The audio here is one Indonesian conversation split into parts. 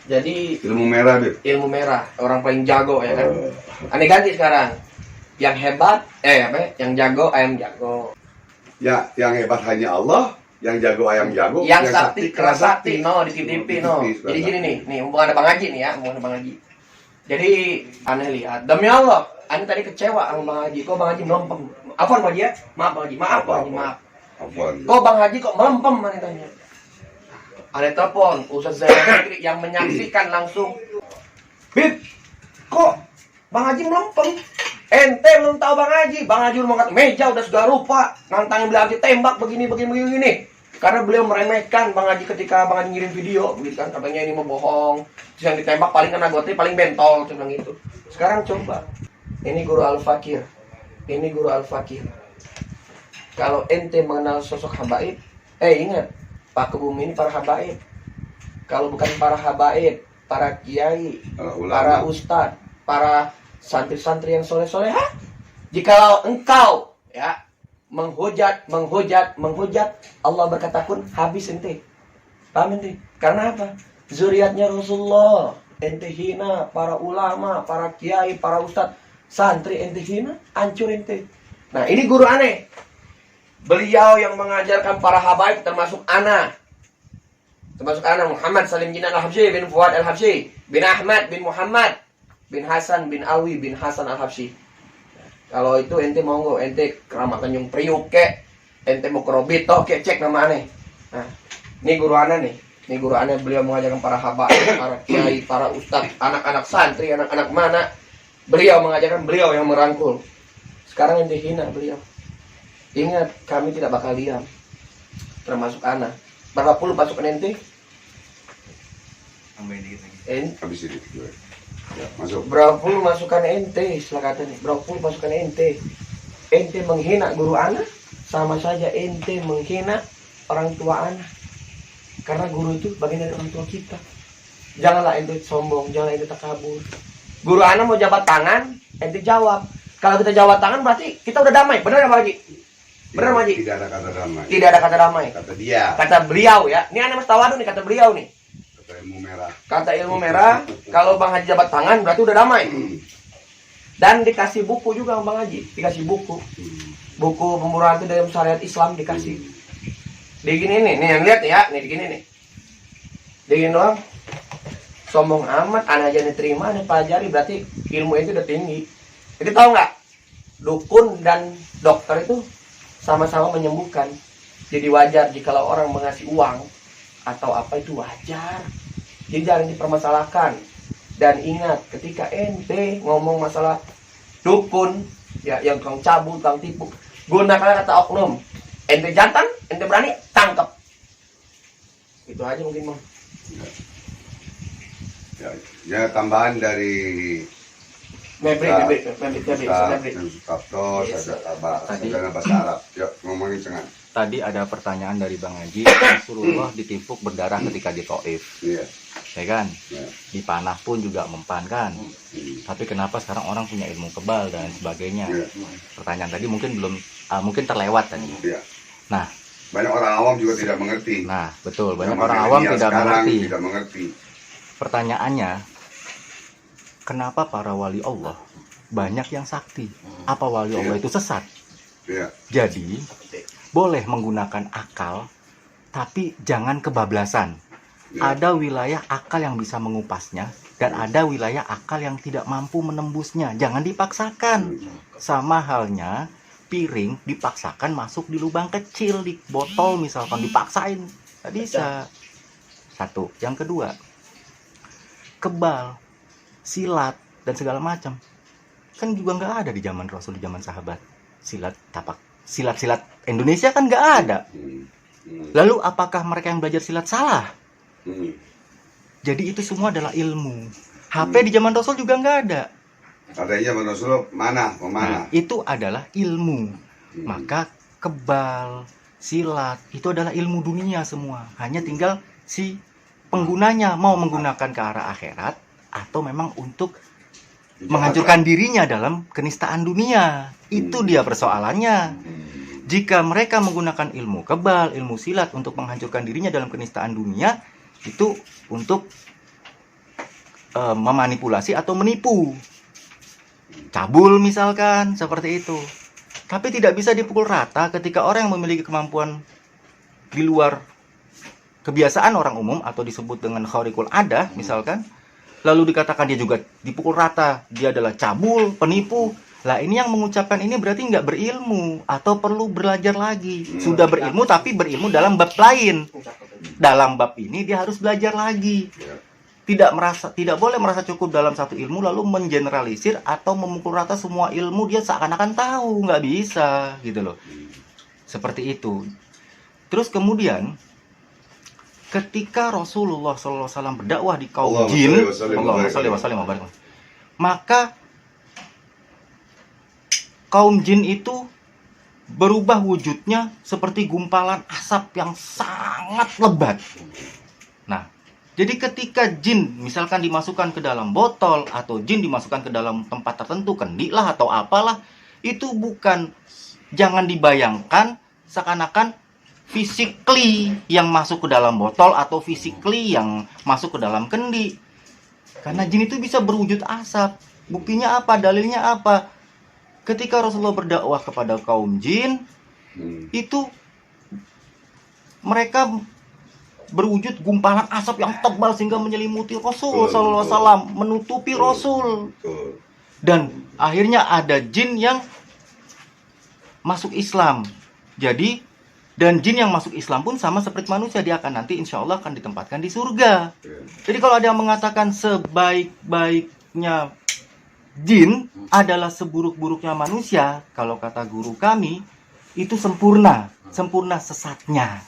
Jadi Ilmu merah, Bib. ilmu merah, orang paling jago ya kan. Aneh ganti sekarang. Yang hebat, yang jago ayam jago. Ya, yang hebat hanya Allah, yang jago ayam jago, Yang sakti keras sakti, no di TV no. di TV, Jadi gini nih hubungan ada Bang Haji nih ya, hubungan ada Bang Haji. Jadi aneh lihat, demi Allah, aneh tadi kecewa sama Bang Haji. Kok Bang Haji melempem? Afwan Bang Haji ya? Maaf Bang Haji, maaf Bang Haji, maaf. Apaan? Kok Bang Haji kok melempem aneh tanya? Aneh telepon Ustaz Zainal yang menyaksikan langsung. Bib, kok Bang Haji melempem? Ente belum tahu Bang Haji udah mau kata meja udah segala rupa, nantangin Bang Haji tembak begini. Karena beliau meremehkan Bang Haji ketika Bang Haji ngirim video, begitu kan, katanya ini mau bohong. Terus yang ditembak paling kena gotri paling bentol, bilang gitu. Sekarang coba, ini guru Al-Fakir, Kalau ente mengenal sosok habaib, ingat, Pak Kebumi ini para habaib. Kalau bukan para habaib, para kiai, para ustadz, para santri-santri yang soleh-soleh, jikalau engkau ya menghujat, Allah berkata kun habis ente. Paham ente? Karena apa? Zuriatnya Rasulullah ente hina, para ulama, para kiai, para ustadz, santri ente hina, hancur ente. Nah ini guru aneh. Beliau yang mengajarkan para habaib termasuk ana Muhammad Salim Jinan Al-Habsyi bin Fuad Al-Habsyi bin Ahmad bin Muhammad bin Hasan bin Alwi bin Hasan Al-Habsyi. Kalau itu ente monggo, ente keramat Tanjung Priuk kek, ente mau ke Robito kek, cek nama aneh. Nah, ini guru aneh nih. Ini guru aneh, beliau mengajarkan para habaib, para kiai, para ustadz, anak-anak santri, anak-anak mana. Beliau mengajarkan, beliau yang merangkul. Sekarang ente hina beliau. Ingat, kami tidak bakal diam. Termasuk anak. Berapa puluh pasukan ente? Tambahin dikit lagi. Habis ini. Ya, masuk. Berapa puluh masukan ente? Setelah kata nih, berapa puluh pasukan ente? Ente menghina guru anak, sama saja ente menghina orang tua anak. Karena guru itu bagian dari orang tua kita. Janganlah ente sombong, jangan ente takabur. Guru anak mau jabat tangan, ente jawab. Kalau kita jawab tangan berarti kita udah damai. Benar nggak Pak Haji? Benar Pak Haji? Tidak ada kata damai. Tidak ada kata damai. Kata dia. Kata beliau ya. Ini aneh Mas Tawadu nih, kata beliau nih. Kata ilmu merah. Kata ilmu merah, kalau Bang Haji jabat tangan berarti udah damai. Dan dikasih buku juga sama Bang Haji, dikasih buku. Buku pemurahan itu dalam syariat Islam dikasih. Digini nih lihat ya, nih digini nih. Digini doang. Sombong amat, aneh aja nih terima, aneh pelajari, berarti ilmu itu udah tinggi. Jadi tahu nggak? Dukun dan dokter itu sama-sama menyembuhkan. Jadi wajar jikalau orang mengasih uang atau apa itu wajar. Jadi jangan dipermasalahkan. Dan ingat, ketika ente ngomong masalah dukun, ya yang tukang cabut, tukang tipu, gunakan kata oknum. Ente jantan, ente berani, tangkap. Itu aja mungkin Bang. Ya, tambahan dari Mebri. Kaptos, ada bahasa Arab. Ya, ngomongin cengan. Tadi ada pertanyaan dari Bang Haji, Rasulullah ditimpuk berdarah ketika di Taif, Iya. ya kan? Ya. Di panah pun juga mempan kan? Tapi kenapa sekarang orang punya ilmu kebal dan sebagainya? Iya. Pertanyaan tadi mungkin belum, mungkin terlewat tadi. Iya. Nah, Banyak orang awam juga tidak mengerti. nah betul, banyak Zaman orang awam milenial tidak sekarang mengerti. Tidak mengerti. Pertanyaannya, kenapa para wali Allah banyak yang sakti? Apa wali Allah itu sesat? Iya. Jadi, boleh menggunakan akal, tapi jangan kebablasan. Ya. Ada wilayah akal yang bisa mengupasnya, dan ada wilayah akal yang tidak mampu menembusnya. Jangan dipaksakan. Sama halnya, piring dipaksakan masuk di lubang kecil, di botol misalkan, dipaksain. Tidak bisa. Satu. Yang kedua, kebal, silat, dan segala macam. Kan juga nggak ada di zaman Rasul, di zaman sahabat. Silat Indonesia kan nggak ada. Lalu apakah mereka yang belajar silat salah? Jadi itu semua adalah ilmu. HP di zaman Rasul juga nggak ada. Adanya Rasul mana? Nah, itu adalah ilmu. Maka kebal, silat itu adalah ilmu dunia semua. Hanya tinggal si penggunanya mau menggunakan ke arah akhirat atau memang untuk menghancurkan dirinya dalam kenistaan dunia. Itu dia persoalannya. Jika mereka menggunakan ilmu kebal, ilmu silat untuk menghancurkan dirinya dalam kenistaan dunia, itu untuk memanipulasi atau menipu. Cabul misalkan, seperti itu. Tapi tidak bisa dipukul rata ketika orang yang memiliki kemampuan di luar kebiasaan orang umum atau disebut dengan khariqul adah misalkan, lalu dikatakan dia juga dipukul rata, dia adalah cabul, penipu. Lah ini yang mengucapkan ini berarti nggak berilmu atau perlu belajar lagi. Sudah berilmu tapi berilmu dalam bab lain. Dalam bab ini dia harus belajar lagi. Tidak boleh merasa cukup dalam satu ilmu lalu mengeneralisir atau memukul rata semua ilmu dia seakan-akan tahu, nggak bisa gitu loh. Seperti itu. Terus kemudian ketika Rasulullah SAW berdakwah di kaum jin, maka kaum jin itu berubah wujudnya seperti gumpalan asap yang sangat lebat. Nah, jadi ketika jin misalkan dimasukkan ke dalam botol atau jin dimasukkan ke dalam tempat tertentu, kendi lah atau apalah, itu bukan, jangan dibayangkan seakan-akan physically yang masuk ke dalam botol atau physically yang masuk ke dalam kendi. Karena jin itu bisa berwujud asap. Buktinya apa? Dalilnya apa? Ketika Rasulullah berdakwah kepada kaum jin, itu mereka berwujud gumpalan asap yang tebal sehingga menyelimuti Rasul sallallahu alaihi wasallam, menutupi Rasul. Dan akhirnya ada jin yang masuk Islam. Jadi, dan jin yang masuk Islam pun sama seperti manusia, dia akan nanti insya Allah akan ditempatkan di surga. Jadi kalau ada yang mengatakan sebaik-baiknya jin adalah seburuk-buruknya manusia, kalau kata guru kami itu sempurna sesatnya.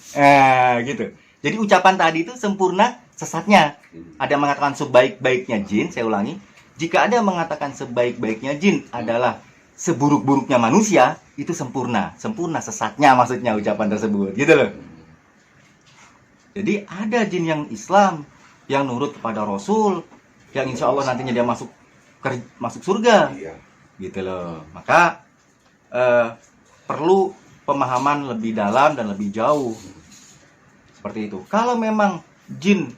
Gitu. Jadi ucapan tadi itu sempurna sesatnya. Ada yang mengatakan sebaik-baiknya jin, saya ulangi, jika ada yang mengatakan sebaik-baiknya jin adalah seburuk-buruknya manusia, itu sempurna sesatnya maksudnya ucapan tersebut, gitu loh. Jadi ada jin yang Islam, yang nurut kepada Rasul, yang insya Allah nantinya dia masuk surga, gitu loh. Maka perlu pemahaman lebih dalam dan lebih jauh, seperti itu. Kalau memang jin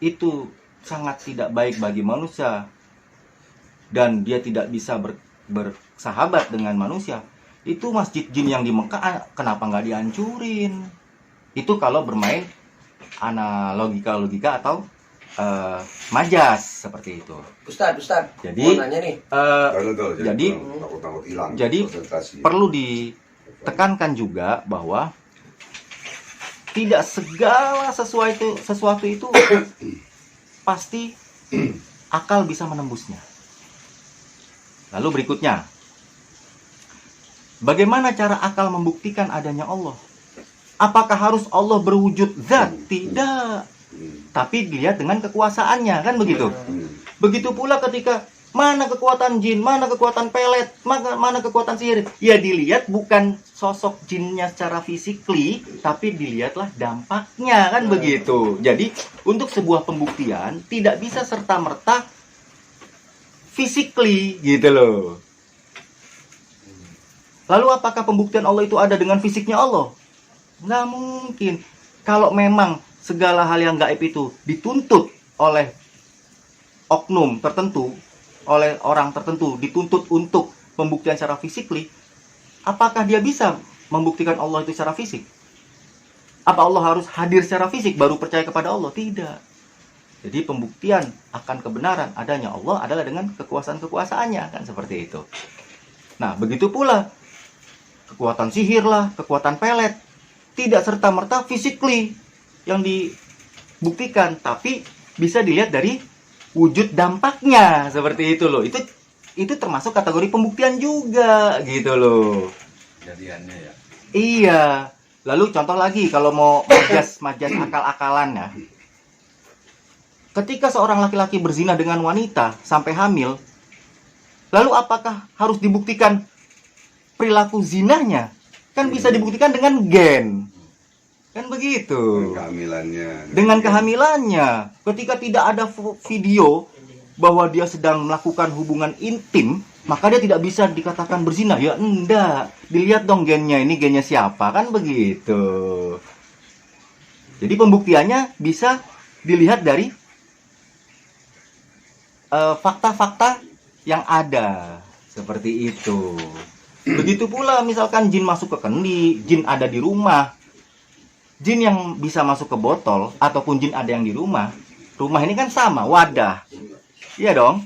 itu sangat tidak baik bagi manusia dan dia tidak bisa bersahabat dengan manusia, itu masjid jin yang di Mekah kenapa nggak dihancurin? Itu kalau bermain logika atau majas seperti itu. Ustaz, jadi mau nanya nih. Jadi perlu ditekankan juga bahwa tidak segala sesuatu itu pasti akal bisa menembusnya. Lalu berikutnya, bagaimana cara akal membuktikan adanya Allah? Apakah harus Allah berwujud zat? Tidak. Tapi dilihat dengan kekuasaannya, kan begitu? Begitu pula ketika mana kekuatan jin, mana kekuatan pelet, mana kekuatan sihir. Ya dilihat bukan sosok jinnya secara fisikly, tapi dilihatlah dampaknya, kan begitu. Jadi untuk sebuah pembuktian tidak bisa serta-merta physically, gitu loh. Lalu apakah pembuktian Allah itu ada dengan fisiknya Allah? Nggak mungkin. Kalau memang segala hal yang gaib itu dituntut oleh oknum tertentu, oleh orang tertentu, dituntut untuk pembuktian secara physically, apakah dia bisa membuktikan Allah itu secara fisik? Apa Allah harus hadir secara fisik baru percaya kepada Allah? Tidak. Jadi pembuktian akan kebenaran adanya Allah adalah dengan kekuasaan-kekuasaannya, kan seperti itu. Nah, begitu pula kekuatan sihir lah, kekuatan pelet, tidak serta-merta physically yang dibuktikan, tapi bisa dilihat dari wujud dampaknya, seperti itu loh. Itu termasuk kategori pembuktian juga, gitu loh. Jadiannya ya. Iya. Lalu contoh lagi kalau mau majas akal-akalan ya. Ketika seorang laki-laki berzina dengan wanita sampai hamil, lalu apakah harus dibuktikan perilaku zinahnya? Kan bisa dibuktikan dengan gen. Kan begitu. Dengan kehamilannya. Ketika tidak ada video bahwa dia sedang melakukan hubungan intim, maka dia tidak bisa dikatakan berzina. Ya enggak. Dilihat dong gennya, ini gennya siapa, kan begitu. Jadi pembuktiannya bisa dilihat dari fakta-fakta yang ada seperti itu. Begitu pula misalkan jin masuk ke kendi, jin ada di rumah. Jin yang bisa masuk ke botol ataupun jin ada yang di rumah. Rumah ini kan sama, wadah. Iya dong.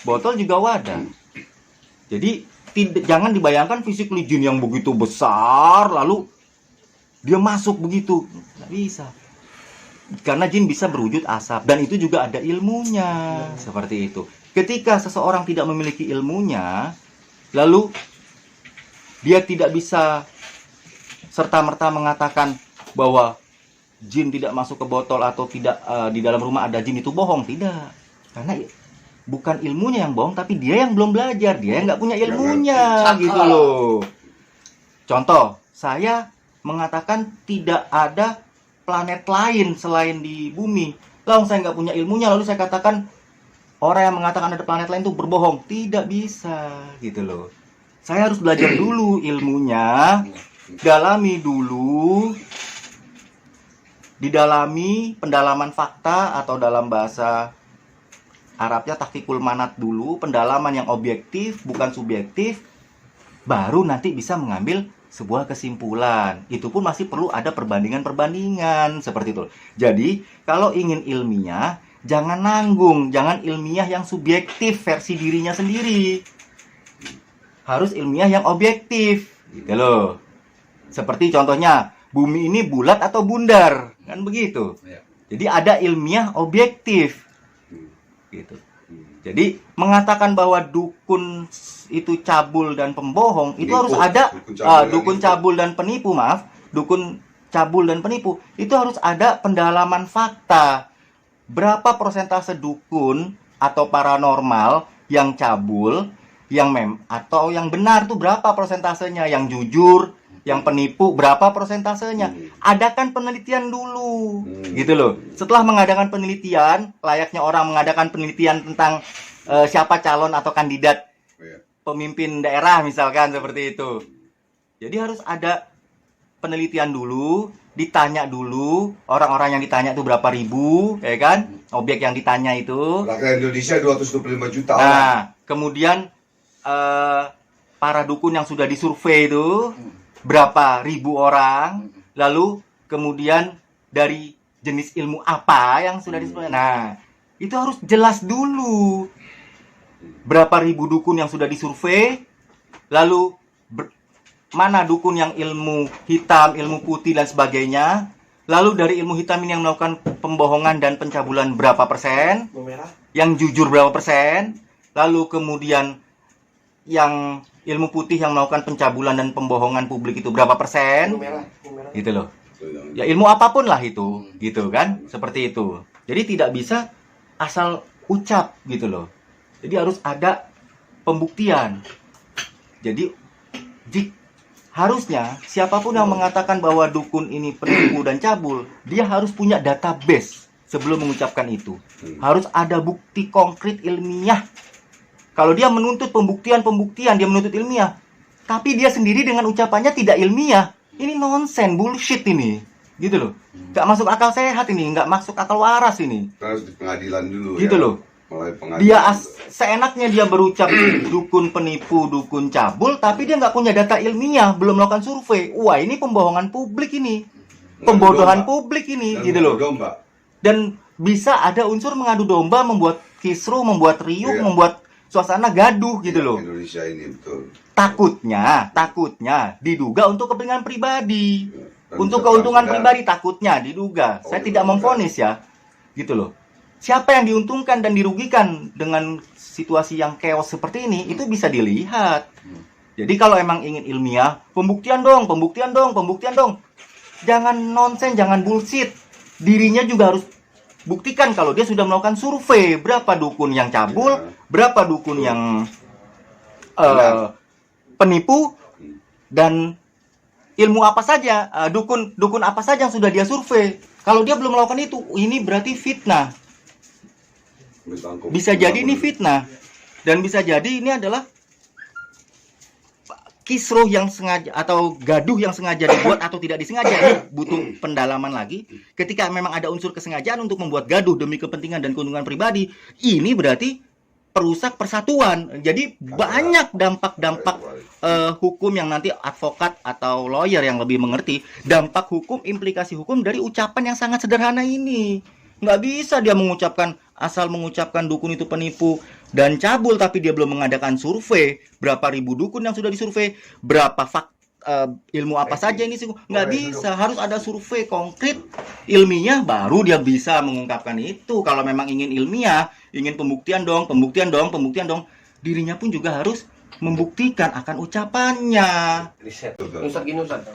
Botol juga wadah. Jadi jangan dibayangkan physically jin yang begitu besar lalu dia masuk begitu. Nggak bisa. Karena jin bisa berwujud asap dan itu juga ada ilmunya. Seperti itu. Ketika seseorang tidak memiliki ilmunya, lalu dia tidak bisa serta-merta mengatakan bahwa jin tidak masuk ke botol atau tidak di dalam rumah ada jin itu bohong. Tidak. Karena bukan ilmunya yang bohong, tapi dia yang belum belajar, dia yang nggak punya ilmunya, gitu loh. Contoh, saya mengatakan tidak ada planet lain selain di bumi. Lalu saya nggak punya ilmunya, lalu saya katakan orang yang mengatakan ada planet lain itu berbohong. Tidak bisa, gitu loh. Saya harus belajar dulu ilmunya, dalami dulu, didalami pendalaman fakta atau dalam bahasa Arabnya tahqiqul manat dulu, pendalaman yang objektif bukan subjektif, baru nanti bisa mengambil sebuah kesimpulan. Itu pun masih perlu ada perbandingan-perbandingan seperti itu. Jadi kalau ingin ilmiah, jangan nanggung, jangan ilmiah yang subjektif versi dirinya sendiri. Harus ilmiah yang objektif, gitu loh. Seperti contohnya, bumi ini bulat atau bundar, kan begitu. Jadi ada ilmiah objektif. Gitu. Jadi mengatakan bahwa dukun itu cabul dan pembohong itu harus ada dukun cabul dan penipu, dukun cabul dan penipu itu harus ada pendalaman fakta. Berapa persentase dukun atau paranormal yang cabul, yang atau yang benar tuh berapa persentasenya, yang jujur, yang penipu berapa persentasenya. Adakan penelitian dulu, gitu loh. Setelah mengadakan penelitian, layaknya orang mengadakan penelitian tentang siapa calon atau kandidat pemimpin daerah misalkan seperti itu. Jadi harus ada penelitian dulu, ditanya dulu orang-orang yang ditanya itu berapa ribu, ya kan? Objek yang ditanya itu. Rakyat Indonesia 225 juta Nah, orang. kemudian para dukun yang sudah disurvei itu berapa ribu orang, lalu kemudian dari jenis ilmu apa yang sudah disurvei. Nah, itu harus jelas dulu. Berapa ribu dukun yang sudah disurvei, lalu mana dukun yang ilmu hitam, ilmu putih dan sebagainya. Lalu dari ilmu hitam ini yang melakukan pembohongan dan pencabulan berapa persen? Yang jujur berapa persen? Lalu kemudian yang ilmu putih yang melakukan pencabulan dan pembohongan publik itu berapa persen? Gitu loh. Ya ilmu apapun lah itu, gitu kan? Seperti itu. Jadi tidak bisa asal ucap gitu loh. Jadi harus ada pembuktian. Jadi harusnya siapapun yang mengatakan bahwa dukun ini penipu dan cabul, dia harus punya database sebelum mengucapkan itu. Harus ada bukti konkret ilmiah. Kalau dia menuntut pembuktian, dia menuntut ilmiah, tapi dia sendiri dengan ucapannya tidak ilmiah, ini nonsen, bullshit ini, gitu loh. Nggak masuk akal sehat ini, nggak masuk akal waras ini. Harus di pengadilan dulu. Gitu ya. loh. Pengadilan. Dia seenaknya dia berucap dukun penipu, dukun cabul, tapi dia nggak punya data ilmiah, belum melakukan survei. Wah, ini pembohongan publik ini, pembodohan publik ini, Dan gitu loh. domba. Dan bisa ada unsur mengadu domba, membuat kisruh, membuat riuh, Iya. membuat suasana gaduh, gitu loh. Indonesia ini betul. Takutnya diduga untuk kepentingan pribadi, Dan untuk sekarang keuntungan sudah- pribadi takutnya diduga. Saya tidak memvonis ya, gitu loh. Siapa yang diuntungkan dan dirugikan dengan situasi yang chaos seperti ini, itu bisa dilihat. Jadi kalau emang ingin ilmiah, pembuktian dong. Jangan nonsen, jangan bullshit. Dirinya juga harus buktikan kalau dia sudah melakukan survei. Berapa dukun yang cabul, berapa dukun yang penipu, dan ilmu apa saja, dukun apa saja yang sudah dia survei. Kalau dia belum melakukan itu, ini berarti fitnah. Bisa jadi ini fitnah. Dan bisa jadi ini adalah kisruh yang sengaja atau gaduh yang sengaja dibuat atau tidak disengaja. Ini butuh pendalaman lagi. Ketika memang ada unsur kesengajaan untuk membuat gaduh demi kepentingan dan keuntungan pribadi, ini berarti perusak persatuan. Jadi banyak dampak-dampak hukum yang nanti advokat atau lawyer yang lebih mengerti dampak hukum, implikasi hukum dari ucapan yang sangat sederhana ini. Nggak bisa dia asal mengucapkan dukun itu penipu dan cabul, tapi dia belum mengadakan survei berapa ribu dukun yang sudah disurvei, berapa ilmu apa saja ini sih, nggak bisa. Harus ada survei konkret ilmiah baru dia bisa mengungkapkan itu. Kalau memang ingin ilmiah, ingin pembuktian dong, dirinya pun juga harus membuktikan akan ucapannya. Riset. Ustaz gini Ustaz.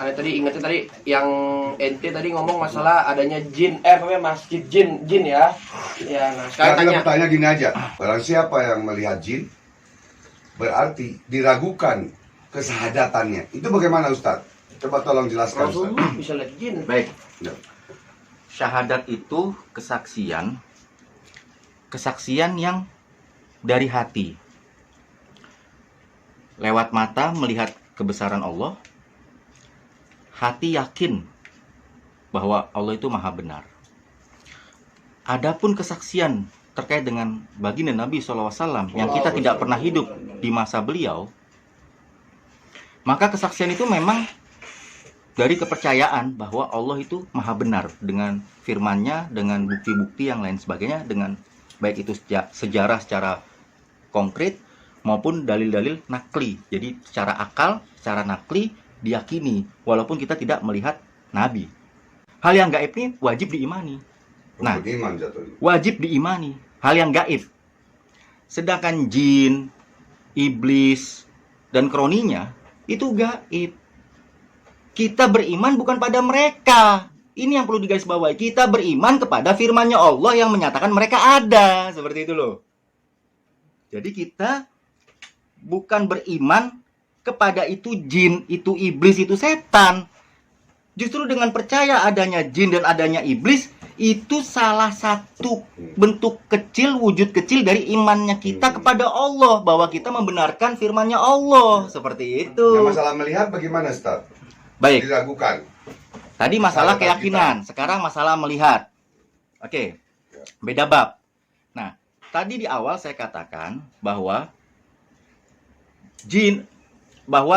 Ada tadi ingatnya tadi yang ente tadi ngomong masalah adanya jin, namanya masjid jin ya. Ya, nah sekarang Kita bertanya gini aja, barang siapa yang melihat jin berarti diragukan kesahadatannya. Itu bagaimana Ustaz? Coba tolong jelaskan Ustaz. Rasulullah bisa lihat jin. Baik. Ya. Syahadat itu kesaksian yang dari hati. Lewat mata melihat kebesaran Allah, hati yakin bahwa Allah itu maha benar. Adapun kesaksian terkait dengan baginda Nabi SAW yang kita tidak pernah hidup di masa beliau, maka kesaksian itu memang dari kepercayaan bahwa Allah itu maha benar dengan firman-Nya, dengan bukti-bukti yang lain sebagainya, dengan baik itu sejarah secara konkret maupun dalil-dalil nakli. Jadi secara akal, secara nakli diyakini walaupun kita tidak melihat Nabi. Hal yang gaib ini wajib diimani. Nah, wajib diimani hal yang gaib. Sedangkan jin, iblis, dan kroninya itu gaib. Kita beriman bukan pada mereka. Ini yang perlu digarisbawahi. Kita beriman kepada firman-Nya Allah yang menyatakan mereka ada. Seperti itu loh. Jadi kita bukan beriman kepada itu jin, itu iblis, itu setan. Justru dengan percaya adanya jin dan adanya iblis, itu salah satu bentuk kecil, wujud kecil dari imannya kita kepada Allah, bahwa kita membenarkan firman-Nya Allah. Seperti itu. Nah, masalah melihat bagaimana Ustaz? Baik. Diragukan. Tadi masalah keyakinan, sekarang masalah melihat. Oke. Beda bab. Nah, tadi di awal saya katakan bahwa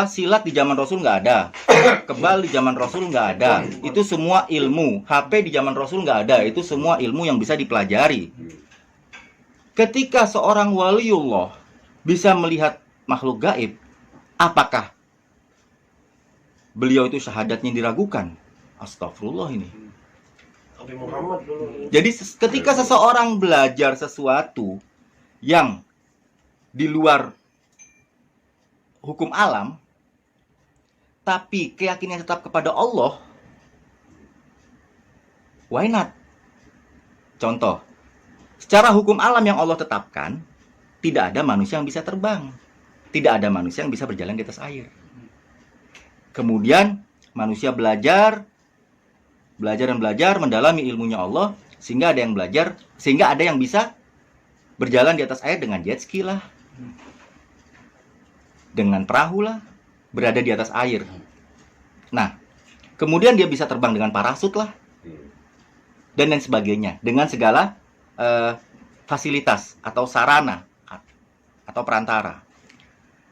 silat di zaman Rasul nggak ada, kebal di zaman Rasul nggak ada, itu semua ilmu. HP di zaman Rasul nggak ada, itu semua ilmu yang bisa dipelajari. Ketika seorang waliullah bisa melihat makhluk gaib, apakah beliau itu syahadatnya diragukan? Astagfirullah ini. Nabi Muhammad dulu. Jadi ketika seseorang belajar sesuatu yang di luar hukum alam, tapi keyakinannya tetap kepada Allah, why not? Contoh, secara hukum alam yang Allah tetapkan, tidak ada manusia yang bisa terbang, tidak ada manusia yang bisa berjalan di atas air. Kemudian manusia belajar mendalami ilmunya Allah, sehingga ada yang bisa berjalan di atas air dengan jet ski lah, dengan perahu lah, berada di atas air. Nah, kemudian dia bisa terbang dengan parasut lah, dan lain sebagainya, dengan segala fasilitas atau sarana atau perantara.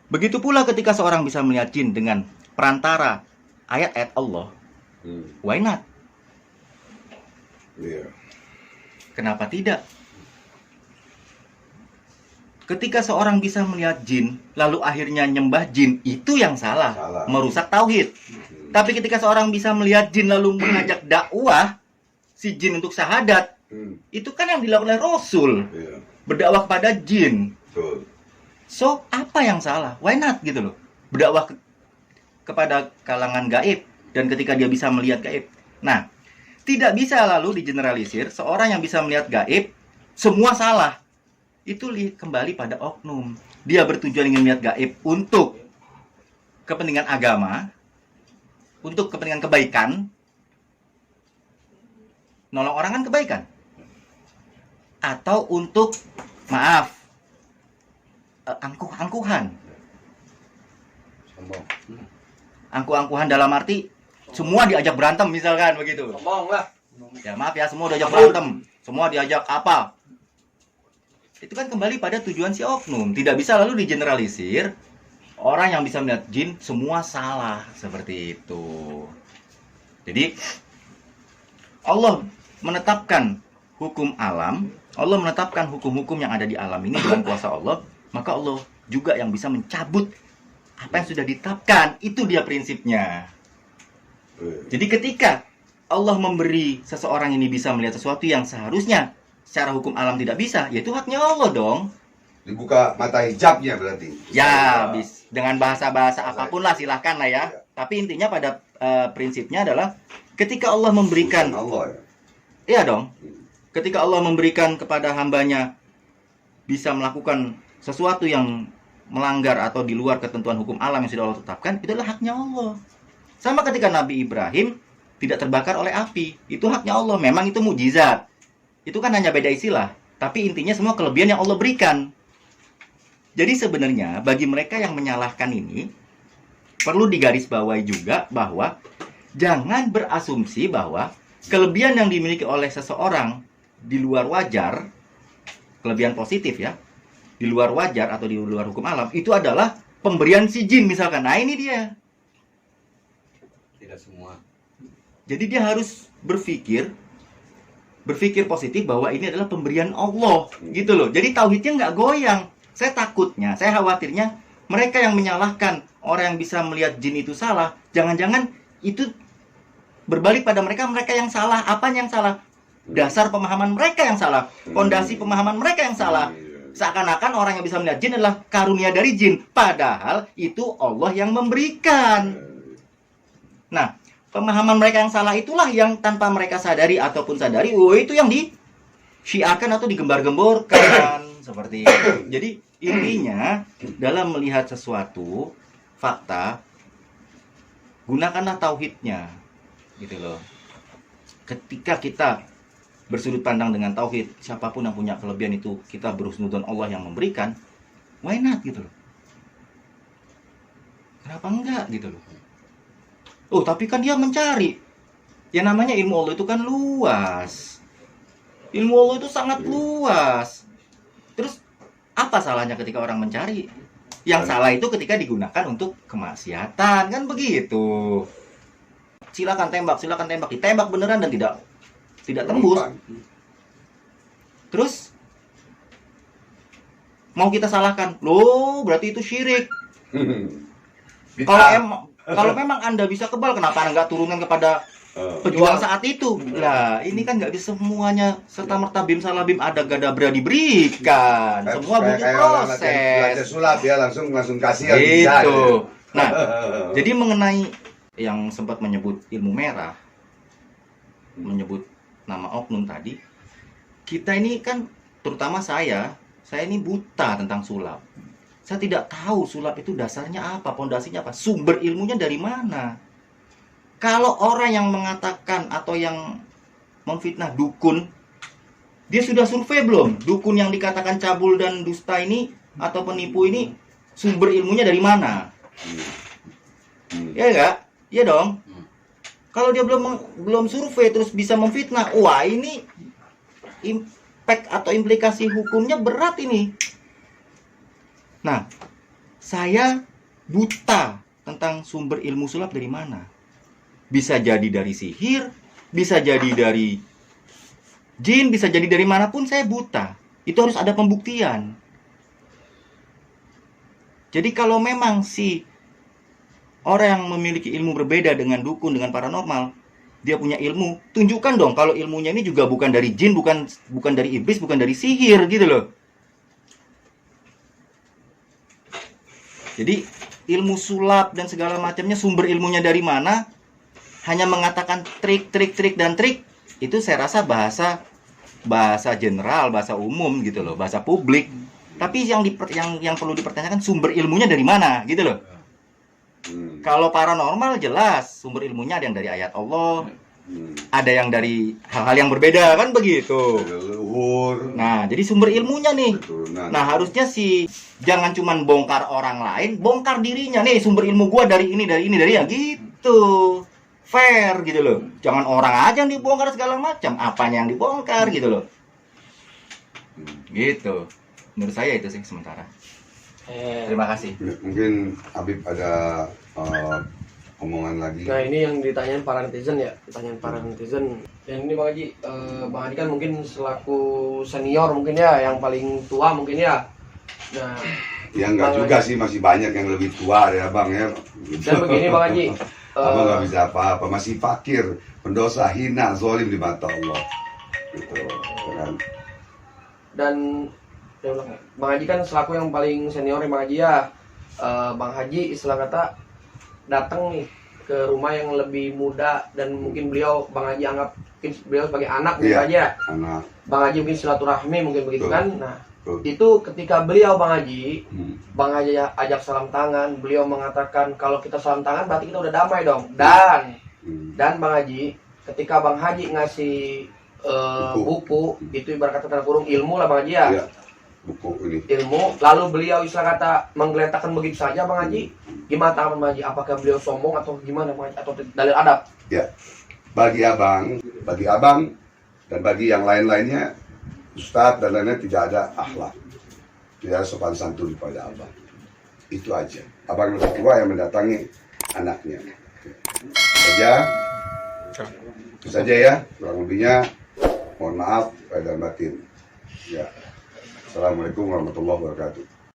Begitu pula ketika seorang bisa melihat jin dengan perantara ayat-ayat Allah, why not? Kenapa tidak? Ketika seorang bisa melihat jin, lalu akhirnya nyembah jin, itu yang salah. Merusak tauhid. Tapi ketika seorang bisa melihat jin lalu mengajak dakwah si jin untuk syahadat, itu kan yang dilakukan oleh Rasul. Berdakwah kepada jin. So, apa yang salah? Why not gitu loh? Berdakwah kepada kalangan gaib, dan ketika dia bisa melihat gaib. Nah, tidak bisa lalu digeneralisir seorang yang bisa melihat gaib semua salah. Itu kembali pada oknum. Dia bertujuan ingin melihat gaib untuk kepentingan agama, untuk kepentingan kebaikan. Nolong orang kan kebaikan. Atau untuk, maaf, angkuh-angkuhan. Angkuh-angkuhan dalam arti semua diajak berantem misalkan begitu. Ngomong lah. Ya maaf ya, semua diajak berantem, semua diajak apa? Itu kan kembali pada tujuan si oknum. Tidak bisa lalu digeneralisir orang yang bisa melihat jin semua salah seperti itu. Jadi Allah menetapkan hukum alam, Allah menetapkan hukum-hukum yang ada di alam ini dengan kuasa Allah, maka Allah juga yang bisa mencabut apa yang sudah ditetapkan. Itu dia prinsipnya. Jadi ketika Allah memberi seseorang ini bisa melihat sesuatu yang seharusnya secara hukum alam tidak bisa, yaitu haknya Allah dong. Dibuka mata hijabnya berarti. Ya, dengan bahasa-bahasa apapun lah silahkan lah ya. Tapi intinya pada prinsipnya adalah ketika Allah memberikan, Allah ya. iya dong. Ketika Allah memberikan kepada hambanya bisa melakukan sesuatu yang melanggar atau di luar ketentuan hukum alam yang sudah Allah tetapkan, itu adalah haknya Allah. Sama ketika Nabi Ibrahim tidak terbakar oleh api, itu haknya Allah. Memang itu mukjizat. Itu kan hanya beda istilah, tapi intinya semua kelebihan yang Allah berikan. Jadi sebenarnya bagi mereka yang menyalahkan ini perlu digarisbawahi juga bahwa jangan berasumsi bahwa kelebihan yang dimiliki oleh seseorang di luar wajar, kelebihan positif ya, di luar wajar atau di luar hukum alam, itu adalah pemberian si jin misalkan. Nah ini dia. Tidak semua. Jadi dia harus berpikir positif bahwa ini adalah pemberian Allah, gitu loh. Jadi tauhidnya nggak goyang. Saya takutnya, saya khawatirnya mereka yang menyalahkan orang yang bisa melihat jin itu salah, jangan-jangan itu berbalik pada mereka yang salah. Apanya yang salah? Dasar pemahaman mereka yang salah, fondasi pemahaman mereka yang salah. Seakan-akan orang yang bisa melihat jin adalah karunia dari jin, padahal itu Allah yang memberikan. Nah, pemahaman mereka yang salah itulah yang tanpa mereka sadari ataupun sadari, itu yang disyiarkan atau digembar-gemborkan seperti itu. Jadi intinya dalam melihat sesuatu fakta, gunakanlah tauhidnya, gitu loh. Ketika kita bersudut pandang dengan tauhid, siapapun yang punya kelebihan itu kita berhusnudzon Allah yang memberikan, why not gitu loh. Kenapa enggak gitu loh. Oh, tapi kan dia mencari. Yang namanya ilmu Allah itu kan luas. Ilmu Allah itu sangat luas. Terus apa salahnya ketika orang mencari? Yang salah itu ketika digunakan untuk kemaksiatan, kan begitu. Silakan tembak, ditembak beneran dan tidak tembus. Terus mau kita salahkan, loh berarti itu syirik. Kalau memang Anda bisa kebal, kenapa Anda nggak turunkan kepada pejuang saat itu? Lah, ini kan nggak bisa semuanya serta merta bim salah bim ada gadabra diberikan. Semua butuh proses. Belajar sulap ya, langsung kasih yang bisa. Gitu. Nah, jadi mengenai yang sempat menyebut ilmu merah, menyebut nama oknum tadi, kita ini kan, terutama saya ini buta tentang sulap. Saya tidak tahu sulap itu dasarnya apa, pondasinya apa, sumber ilmunya dari mana. Kalau orang yang mengatakan atau yang memfitnah dukun, dia sudah survei belum? Dukun yang dikatakan cabul dan dusta ini atau penipu ini sumber ilmunya dari mana? Ya enggak? Iya dong. Kalau dia belum survei terus bisa memfitnah, wah ini impact atau implikasi hukumnya berat ini. Nah, saya buta tentang sumber ilmu sulap dari mana. Bisa jadi dari sihir, bisa jadi dari jin, bisa jadi dari manapun, saya buta. Itu harus ada pembuktian. Jadi kalau memang si orang yang memiliki ilmu berbeda dengan dukun, dengan paranormal, dia punya ilmu, tunjukkan dong kalau ilmunya ini juga bukan dari jin, bukan dari iblis, bukan dari sihir gitu loh. Jadi ilmu sulap dan segala macamnya sumber ilmunya dari mana? Hanya mengatakan trik dan trik, itu saya rasa bahasa general, bahasa umum gitu loh, bahasa publik. Tapi yang perlu dipertanyakan sumber ilmunya dari mana gitu loh. Kalau paranormal jelas sumber ilmunya ada yang dari ayat Allah, ada yang dari hal-hal yang berbeda kan begitu. Nah, jadi sumber ilmunya nih. Nah, harusnya jangan cuman bongkar orang lain, bongkar dirinya nih, sumber ilmu gua dari ini ya gitu. Fair gitu loh. Jangan orang aja yang dibongkar segala macam, apanya yang dibongkar gitu loh. Gitu. Menurut saya itu sih sementara. Terima kasih. Mungkin Habib ada omongan lagi. Nah ini yang ditanyain para netizen ya, ditanyain para netizen. Yang ini Bang Haji, Bang Haji kan mungkin selaku senior mungkin ya, yang paling tua mungkin ya. Nah, Ya enggak juga sih, masih banyak yang lebih tua ya Bang ya. dan begini Bang Haji, Abang nggak bisa apa-apa, masih fakir, pendosa, hina, zolim di mata Allah. Gitu, kan? dan ya ulang ya. Bang Haji kan selaku yang paling senior ya Bang Haji ya. Bang Haji istilah kata datang nih ke rumah yang lebih muda dan mungkin beliau Bang Haji anggap mungkin beliau sebagai anak mungkin Iya. aja. Anak. Bang Haji mungkin silaturahmi mungkin begitu Betul. kan. Nah, Betul. itu ketika beliau Bang Haji, Hmm. Bang Haji ajak salam tangan, beliau mengatakan kalau kita salam tangan berarti kita udah damai dong. Dan Bang Haji, ketika Bang Haji ngasih buku, itu ibarat kata tanda kurung ilmu lah Bang Haji ya. Iya. Buku ini. Ilmu, lalu beliau istilah kata menggeletakkan begitu saja Bang Haji. Gimana tanggapan Bang Haji? Apakah beliau sombong atau gimana Bang Haji? Atau dalil adab? Ya. Bagi abang dan bagi yang lain-lainnya, Ustadz dan lainnya tidak ada akhlak, tidak ada sopan santun pada abang. Itu aja. Abang lebih tua yang mendatangi anaknya. Itu saja ya. Kurang lebihnya mohon maaf lahir dan batin. Ya. Assalamualaikum warahmatullahi wabarakatuh.